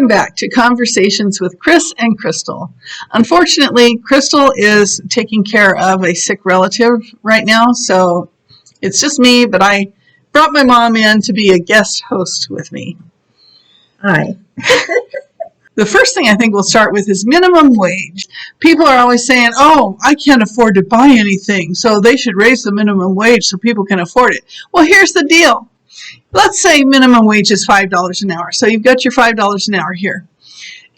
Welcome back to Conversations with Chris and Crystal. Unfortunately, Crystal is taking care of a sick relative right now, so it's just me, but I brought my mom in to be a guest host with me. Hi. The first thing I think we'll start with is minimum wage. People are always saying, oh, I can't afford to buy anything, so they should raise the minimum wage so people can afford it. Well, here's the deal. Let's say minimum wage is $5 an hour. So you've got your $5 an hour here.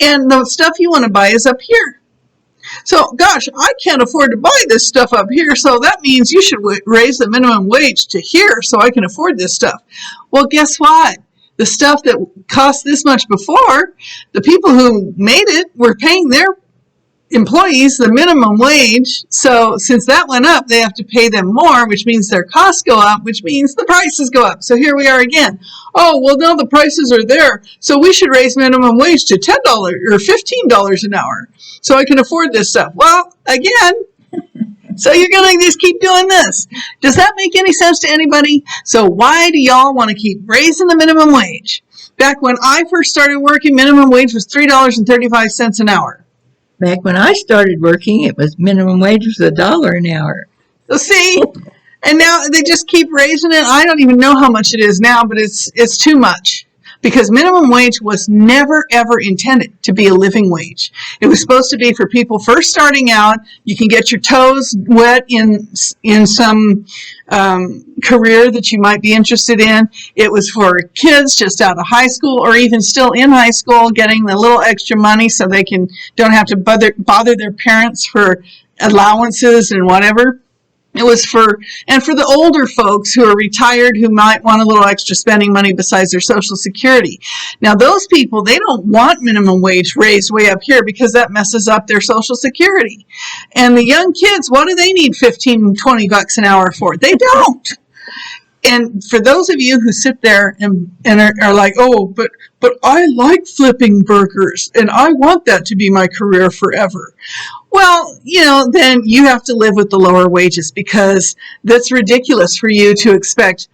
And the stuff you want to buy is up here. So, gosh, I can't afford to buy this stuff up here, so that means you should raise the minimum wage to here so I can afford this stuff. Well, guess what? The stuff that cost this much before, the people who made it were paying their employees the minimum wage. So since that went up, they have to pay them more, which means their costs go up, which means the prices go up. So here we are again. Oh, well, now the prices are there, so we should raise minimum wage to $10 or $15 an hour so I can afford this stuff. Well, again, so you're going to just keep doing this. Does that make any sense to anybody? So why do y'all want to keep raising the minimum wage? Back when I first started working, minimum wage was $3.35 an hour. Back when I started working, it was minimum wage was $1 an hour. So see, and now they just keep raising it. I don't even know how much it is now, but it's too much. Because minimum wage was never, ever intended to be a living wage. It was supposed to be for people first starting out. You can get your toes wet in some career that you might be interested in. It was for kids just out of high school or even still in high school, getting the little extra money so they don't have to bother their parents for allowances and whatever. It was for the older folks who are retired who might want a little extra spending money besides their Social Security. Now, those people, they don't want minimum wage raised way up here because that messes up their Social Security. And the young kids, what do they need $15, $20 an hour for? They don't. And for those of you who sit there and are like, oh, but I like flipping burgers and I want that to be my career forever. Well, then you have to live with the lower wages because that's ridiculous for you to expect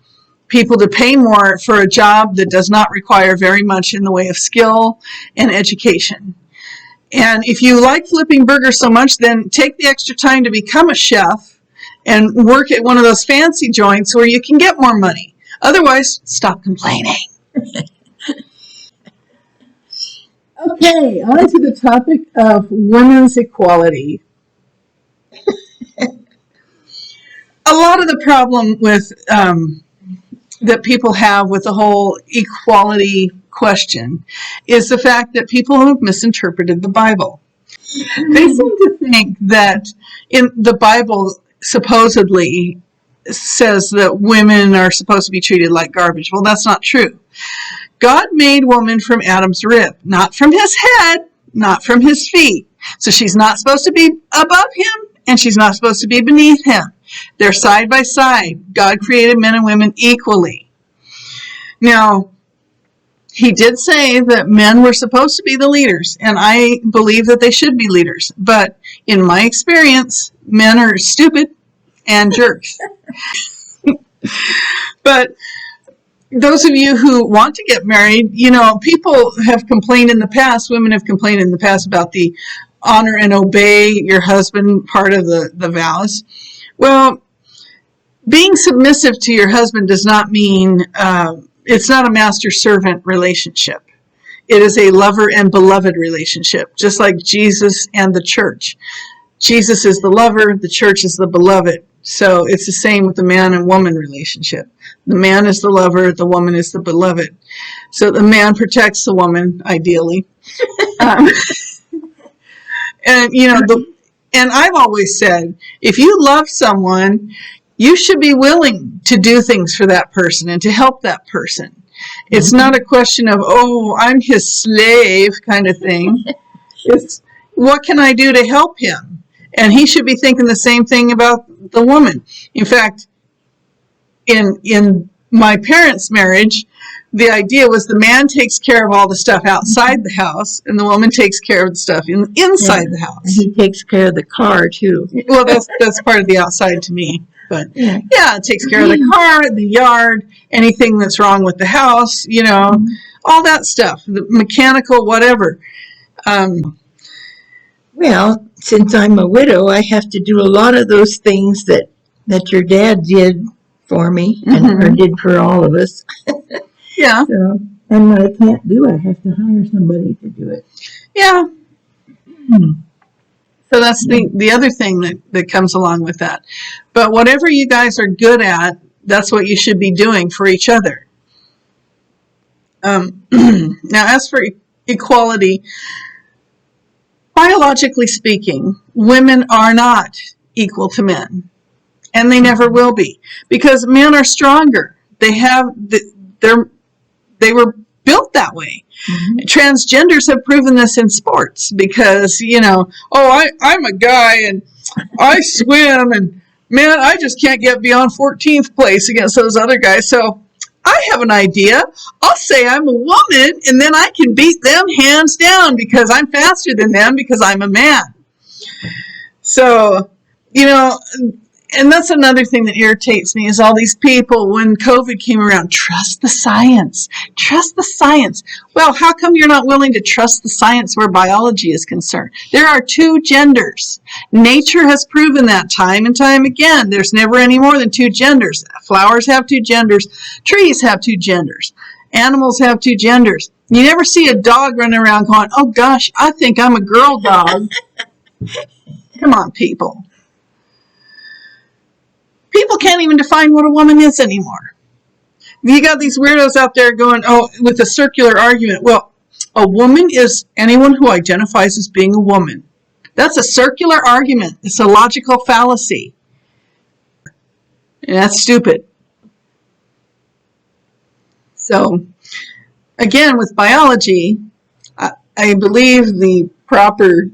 people to pay more for a job that does not require very much in the way of skill and education. And if you like flipping burgers so much, then take the extra time to become a chef and work at one of those fancy joints where you can get more money. Otherwise, stop complaining. Okay, on to the topic of women's equality. A lot of the problem with that people have with the whole equality question is the fact that people have misinterpreted the Bible. They seem to think that in the Bible supposedly says that women are supposed to be treated like garbage. Well, that's not true. God made woman from Adam's rib, not from his head, not from his feet. So she's not supposed to be above him, and she's not supposed to be beneath him. They're side by side. God created men and women equally. Now, he did say that men were supposed to be the leaders, and I believe that they should be leaders. But in my experience, men are stupid and jerks. But those of you who want to get married, people have complained in the past, women have complained in the past about the honor and obey your husband part of the vows. Well, being submissive to your husband does not mean, it's not a master-servant relationship. It is a lover and beloved relationship, just like Jesus and the church. Jesus is the lover, the church is the beloved. So it's the same with the man and woman relationship. The man is the lover, the woman is the beloved. So the man protects the woman, ideally. And I've always said, if you love someone, you should be willing to do things for that person and to help that person. It's not a question of, oh, I'm his slave kind of thing. It's, what can I do to help him? And he should be thinking the same thing about the woman. In fact, in my parents' marriage, the idea was the man takes care of all the stuff outside the house, and the woman takes care of the stuff inside the house. And he takes care of the car, too. Well, that's part of the outside to me. But, it takes care of the car, the yard, anything that's wrong with the house, all that stuff, the mechanical, whatever. Well, since I'm a widow, I have to do a lot of those things that your dad did for me and or did for all of us. Yeah. So, and what I can't do, I have to hire somebody to do it. Yeah. So that's the other thing that comes along with that. But whatever you guys are good at, that's what you should be doing for each other. Now, as for equality, biologically speaking, women are not equal to men, and they never will be, because men are stronger. They were built that way. Transgenders have proven this in sports because, I'm a guy and I swim and man, I just can't get beyond 14th place against those other guys. So I have an idea. I'll say I'm a woman and then I can beat them hands down because I'm faster than them because I'm a man. So, and that's another thing that irritates me is all these people when COVID came around, trust the science. Trust the science. Well, how come you're not willing to trust the science where biology is concerned? There are two genders. Nature has proven that time and time again. There's never any more than two genders. Flowers have two genders. Trees have two genders. Animals have two genders. You never see a dog running around going, oh gosh, I think I'm a girl dog. Come on, people. People can't even define what a woman is anymore. You got these weirdos out there going, with a circular argument. Well, a woman is anyone who identifies as being a woman. That's a circular argument. It's a logical fallacy. And that's stupid. So, again, with biology, I believe the proper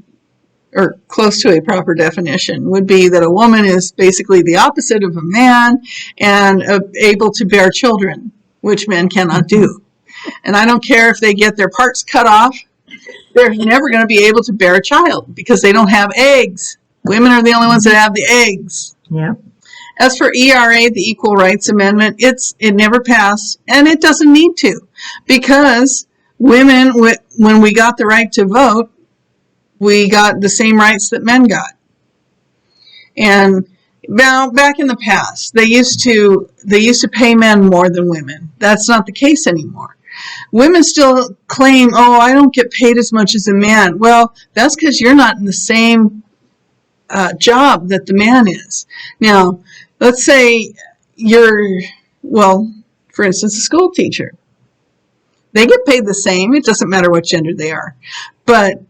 or close to a proper definition would be that a woman is basically the opposite of a man and able to bear children, which men cannot do. And I don't care if they get their parts cut off, they're never going to be able to bear a child because they don't have eggs. Women are the only ones that have the eggs. Yeah. As for ERA, the Equal Rights Amendment, it never passed, and it doesn't need to, because women, when we got the right to vote, we got the same rights that men got. And now, back in the past, they used to pay men more than women. That's not the case anymore. Women still claim, I don't get paid as much as a man. Well, that's because you're not in the same job that the man is. Now, let's say for instance, a school teacher. They get paid the same. It doesn't matter what gender they are. But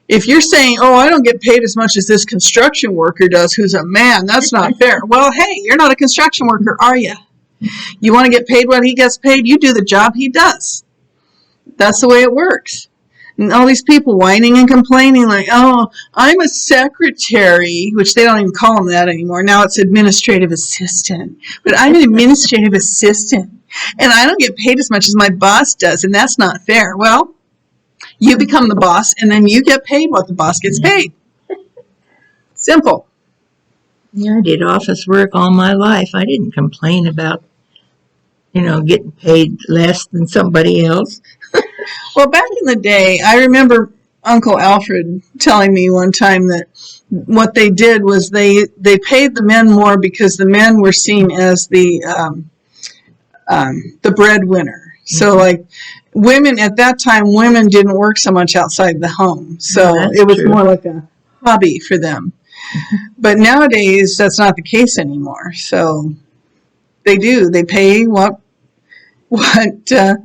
if you're saying, I don't get paid as much as this construction worker does who's a man, that's not fair. Well, hey, you're not a construction worker, are you? You want to get paid what he gets paid? You do the job he does. That's the way it works. And all these people whining and complaining like, I'm a secretary, which they don't even call them that anymore. Now it's administrative assistant. But I'm an administrative assistant, and I don't get paid as much as my boss does, and that's not fair. Well, you become the boss, and then you get paid what the boss gets paid. Simple. Yeah, I did office work all my life. I didn't complain about, getting paid less than somebody else. Well, back in the day, I remember Uncle Alfred telling me one time that what they did was they paid the men more because the men were seen as the breadwinner. So, like, women at that time, women didn't work so much outside the home. So it was more like a hobby for them. But nowadays, that's not the case anymore. So they do. They pay what the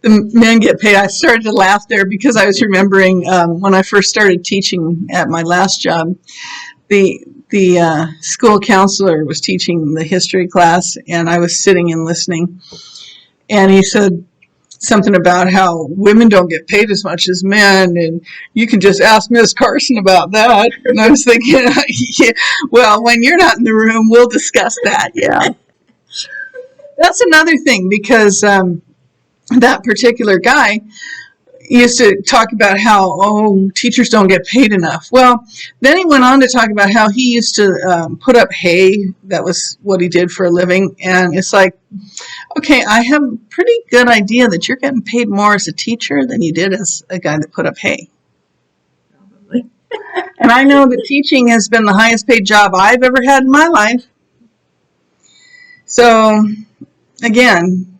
men get paid. I started to laugh there because I was remembering when I first started teaching at my last job, the school counselor was teaching the history class, and I was sitting and listening. And he said something about how women don't get paid as much as men, and you can just ask Miss Carson about that. And I was thinking, yeah, well, when you're not in the room, we'll discuss that. Yeah. That's another thing, because that particular guy used to talk about how, teachers don't get paid enough. Well, then he went on to talk about how he used to put up hay. That was what he did for a living. And it's like, Okay, I have a pretty good idea that you're getting paid more as a teacher than you did as a guy that put up hay. Probably. And I know that teaching has been the highest paid job I've ever had in my life. So, again,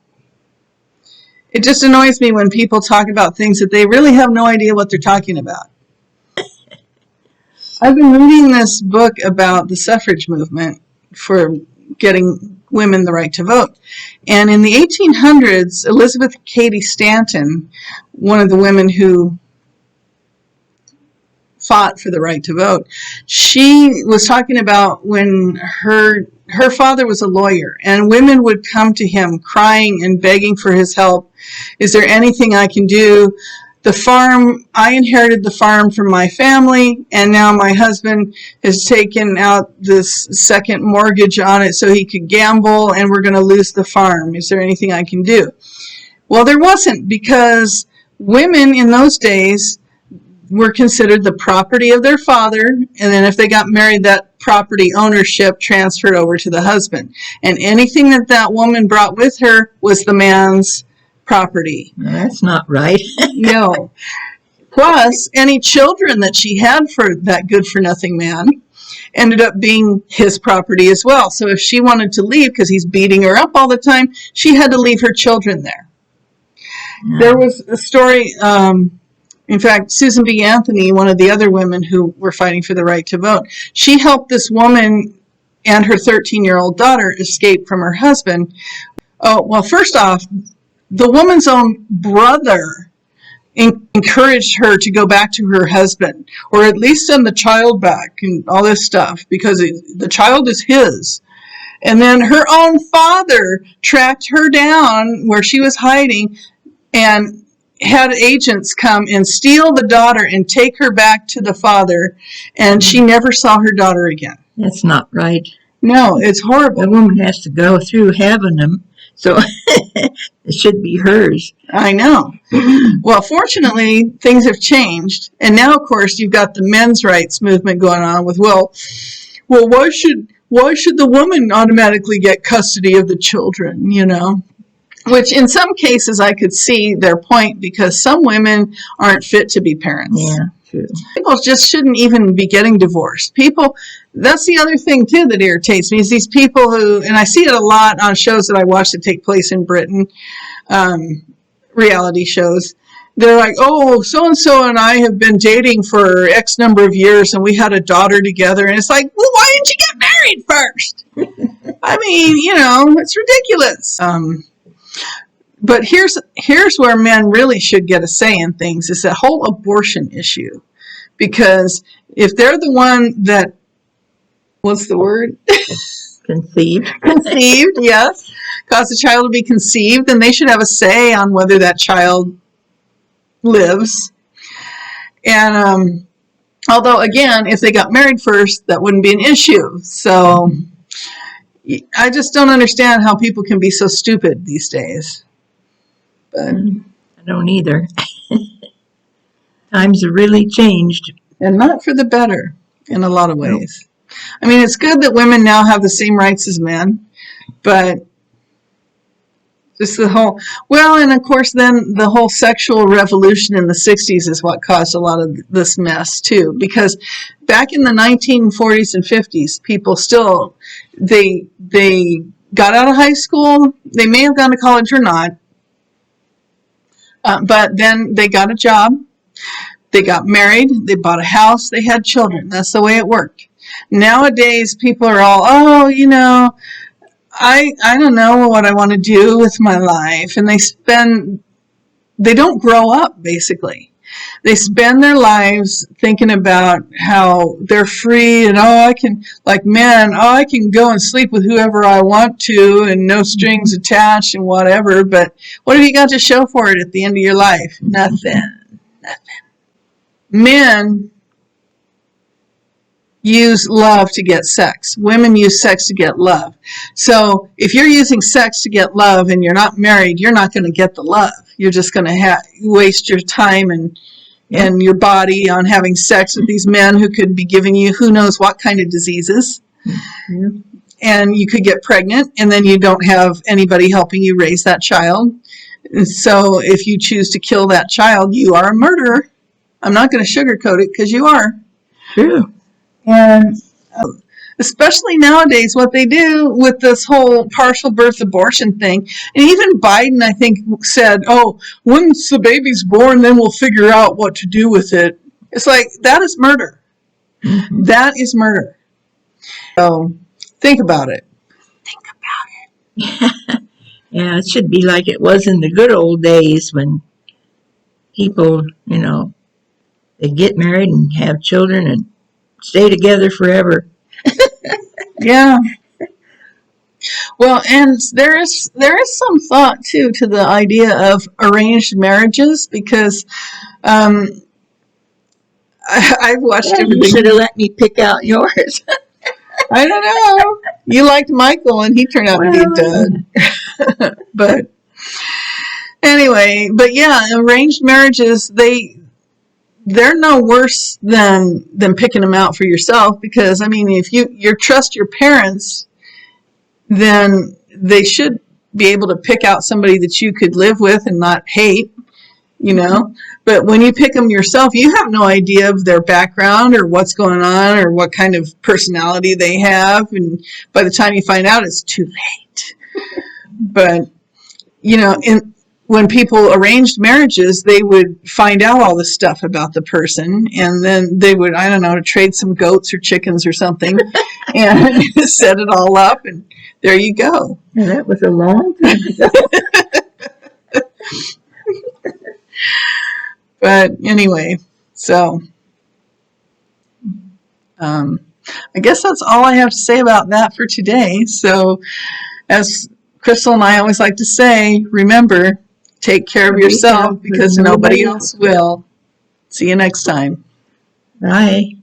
it just annoys me when people talk about things that they really have no idea what they're talking about. I've been reading this book about the suffrage movement for getting women the right to vote. And in the 1800s, Elizabeth Cady Stanton, one of the women who fought for the right to vote, she was talking about when her father was a lawyer, and women would come to him crying and begging for his help. Is there anything I can do? The farm, I inherited the farm from my family, and now my husband has taken out this second mortgage on it so he could gamble, and we're going to lose the farm. Is there anything I can do? Well, there wasn't, because women in those days were considered the property of their father, and then if they got married, that property ownership transferred over to the husband. And anything that that woman brought with her was the man's property. No, that's not right. No. Plus, any children that she had for that good-for-nothing man ended up being his property as well. So if she wanted to leave because he's beating her up all the time, she had to leave her children there. No. There was a story, in fact, Susan B. Anthony, one of the other women who were fighting for the right to vote, she helped this woman and her 13-year-old daughter escape from her husband. Oh, well, first off, the woman's own brother encouraged her to go back to her husband, or at least send the child back and all this stuff, because the child is his. And then her own father tracked her down where she was hiding and had agents come and steal the daughter and take her back to the father, and she never saw her daughter again. That's not right. No, it's horrible. The woman has to go through having them, so it should be hers. I know. Well, fortunately, things have changed, and now, of course, you've got the men's rights movement going on with, well, why should the woman automatically get custody of the children, you know? Which in some cases I could see their point, because some women aren't fit to be parents. Yeah, true. People just shouldn't even be getting divorced. People, that's the other thing too that irritates me, is these people who, and I see it a lot on shows that I watch that take place in Britain, reality shows. They're like, oh, so-and-so and I have been dating for X number of years and we had a daughter together. And it's like, well, why didn't you get married first? I mean, you know, it's ridiculous. But here's where men really should get a say in things, is that whole abortion issue. Because if they're the one that, what's the word? Conceived. Conceived, yes. Cause the child to be conceived, then they should have a say on whether that child lives. And although, again, if they got married first, that wouldn't be an issue. So I just don't understand how people can be so stupid these days. But I don't either. Times have really changed. And not for the better in a lot of ways. I mean, it's good that women now have the same rights as men, but just the whole, well, and of course then the whole sexual revolution in the 60s is what caused a lot of this mess too, because back in the 1940s and 50s, people still, they got out of high school, they may have gone to college or not, but then they got a job, they got married, they bought a house, they had children. That's the way it worked. Nowadays, people are all, oh, you know, I don't know what I want to do with my life. And they don't grow up, basically. They spend their lives thinking about how they're free and, oh, I can, like men, oh, I can go and sleep with whoever I want to and no strings attached and whatever. But what have you got to show for it at the end of your life? Nothing. Men use love to get sex. Women use sex to get love. So if you're using sex to get love and you're not married, you're not going to get the love. You're just going to waste your time and your body on having sex with these men who could be giving you who knows what kind of diseases. and you could get pregnant, and then you don't have anybody helping you raise that child. And so if you choose to kill that child, you are a murderer. I'm not going to sugarcoat it, because you are. True. And especially nowadays, what they do with this whole partial birth abortion thing. And even Biden, I think, said, oh, once the baby's born, then we'll figure out what to do with it. It's like, that is murder. Mm-hmm. That is murder. So think about it. Yeah, it should be like it was in the good old days when people, they get married and have children and stay together forever. Yeah. Well, and there is some thought too to the idea of arranged marriages, because I've watched You everything. should have let me pick out yours. I don't know. You liked Michael, and he turned out to be a dud. But anyway, but yeah, arranged marriages, they're no worse than picking them out for yourself, because I mean, if you trust your parents, then they should be able to pick out somebody that you could live with and not hate, But when you pick them yourself, you have no idea of their background or what's going on or what kind of personality they have, and by the time you find out, it's too late. But when people arranged marriages, they would find out all this stuff about the person, and then they would, I don't know, trade some goats or chickens or something, and set it all up, and there you go. And that was a long time ago. But anyway, so I guess that's all I have to say about that for today. So as Crystal and I always like to say, remember, take care of yourself, because nobody else will. See you next time. Bye.